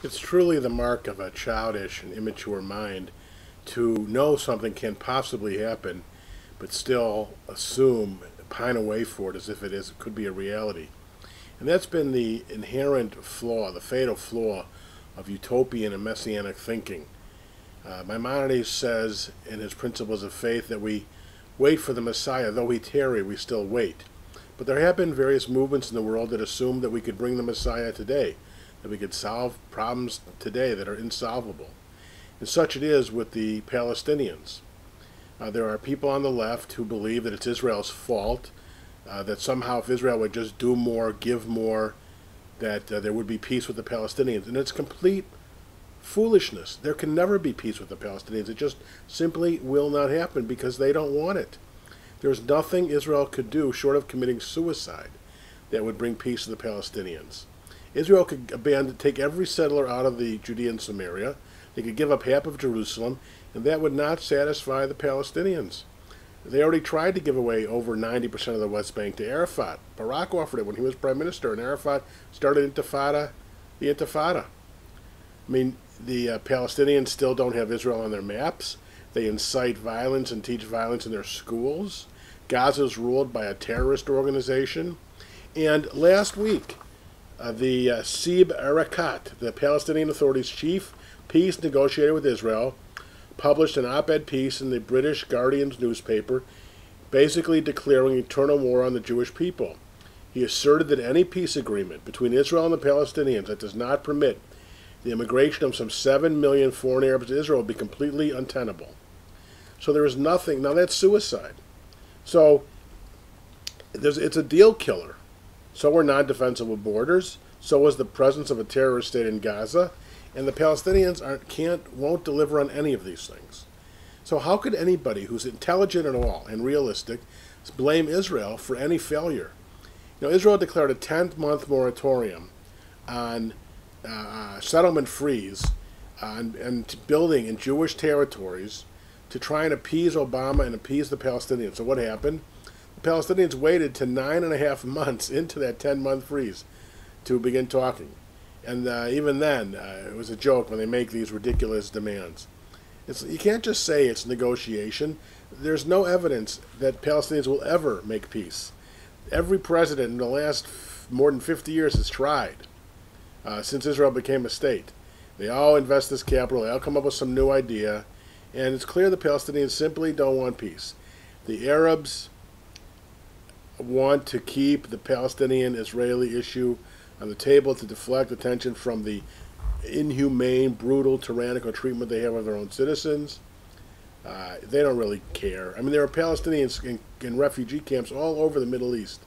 It's truly the mark of a childish and immature mind to know something can possibly happen, but still assume, pine away for it as if it could be a reality. And that's been the inherent flaw, the fatal flaw of utopian and messianic thinking. Maimonides says in his Principles of Faith that we wait for the Messiah. Though he tarry, we still wait. But there have been various movements in the world that assumed that we could bring the Messiah today, that we could solve problems today that are insolvable. And such it is with the Palestinians. There are people on the left who believe that it's Israel's fault, that somehow if Israel would just do more, give more, that there would be peace with the Palestinians. And it's complete foolishness. There can never be peace with the Palestinians. It just simply will not happen because they don't want it. There's nothing Israel could do short of committing suicide that would bring peace to the Palestinians. Israel could take every settler out of the Judea and Samaria. They could give up half of Jerusalem, and that would not satisfy the Palestinians. They already tried to give away over 90% of the West Bank to Arafat. Barak offered it when he was prime minister, and Arafat started the Intifada. I mean, the Palestinians still don't have Israel on their maps. They incite violence and teach violence in their schools. Gaza is ruled by a terrorist organization. And last week, the Sib Erekat, the Palestinian Authority's chief peace negotiator with Israel, published an op-ed piece in the British Guardian's newspaper, basically declaring eternal war on the Jewish people. He asserted that any peace agreement between Israel and the Palestinians that does not permit the immigration of some 7 million foreign Arabs to Israel would be completely untenable. So there is nothing. Now that's suicide. So it's a deal killer. So are non-defensible borders. So is the presence of a terrorist state in Gaza. And the Palestinians won't deliver on any of these things. So how could anybody who's intelligent at all and realistic blame Israel for any failure? You know, Israel declared a 10-month moratorium on settlement freeze and building in Jewish territories to try and appease Obama and appease the Palestinians. So what happened? The Palestinians waited to 9.5 months into that 10-month freeze to begin talking. And even then, it was a joke when they make these ridiculous demands. You can't just say it's negotiation. There's no evidence that Palestinians will ever make peace. Every president in the last more than 50 years has tried since Israel became a state. They all invest this capital. They all come up with some new idea. And it's clear the Palestinians simply don't want peace. The Arabs want to keep the Palestinian-Israeli issue on the table to deflect attention from the inhumane, brutal, tyrannical treatment they have of their own citizens. They don't really care. I mean, there are Palestinians in refugee camps all over the Middle East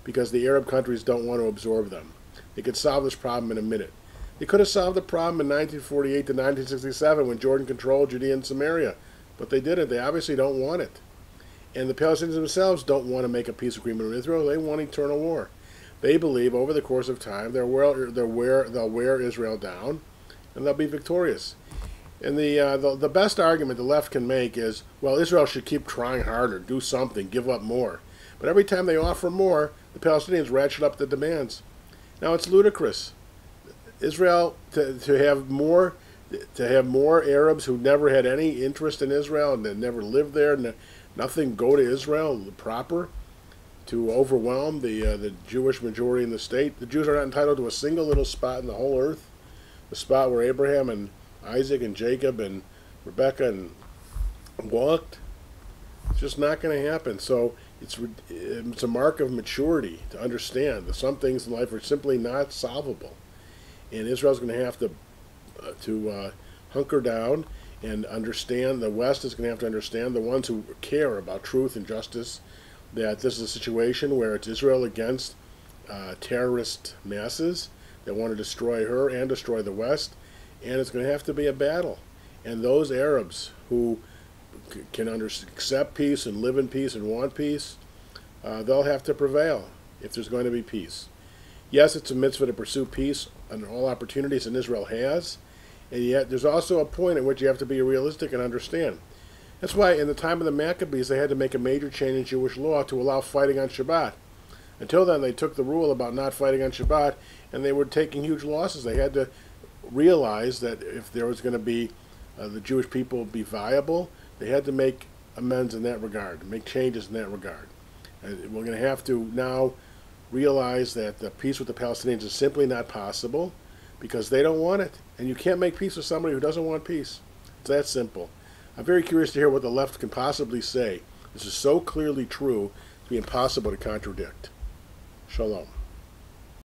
because the Arab countries don't want to absorb them. They could solve this problem in a minute. They could have solved the problem in 1948 to 1967 when Jordan controlled Judea and Samaria, but they didn't. They obviously don't want it. And the Palestinians themselves don't want to make a peace agreement with Israel. They want eternal war. They believe over the course of time they'll wear Israel down, and they'll be victorious. And the best argument the left can make is, well, Israel should keep trying harder, do something, give up more. But every time they offer more, the Palestinians ratchet up the demands. Now it's ludicrous. Israel to have more Arabs who never had any interest in Israel and that never lived there, nothing go to Israel proper, to overwhelm the Jewish majority in the state. The Jews are not entitled to a single little spot in the whole earth, the spot where Abraham and Isaac and Jacob and Rebekah and walked. It's just not going to happen. So it's a mark of maturity to understand that some things in life are simply not solvable, and Israel's going to have to hunker down and understand. The West is going to have to understand, the ones who care about truth and justice, that this is a situation where it's Israel against terrorist masses that want to destroy her and destroy the West, and it's going to have to be a battle. And those Arabs who can accept peace and live in peace and want peace, they'll have to prevail if there's going to be peace. Yes, it's a mitzvah to pursue peace on all opportunities, and Israel has, and yet there's also a point at which you have to be realistic and understand. That's why in the time of the Maccabees they had to make a major change in Jewish law to allow fighting on Shabbat. Until then they took the rule about not fighting on Shabbat, and they were taking huge losses. They had to realized that if there was going to be the Jewish people be viable, they had to make amends in that regard, make changes in that regard. And we're going to have to now realize that the peace with the Palestinians is simply not possible because they don't want it. And you can't make peace with somebody who doesn't want peace. It's that simple. I'm very curious to hear what the left can possibly say. This is so clearly true, it'd be impossible to contradict. Shalom.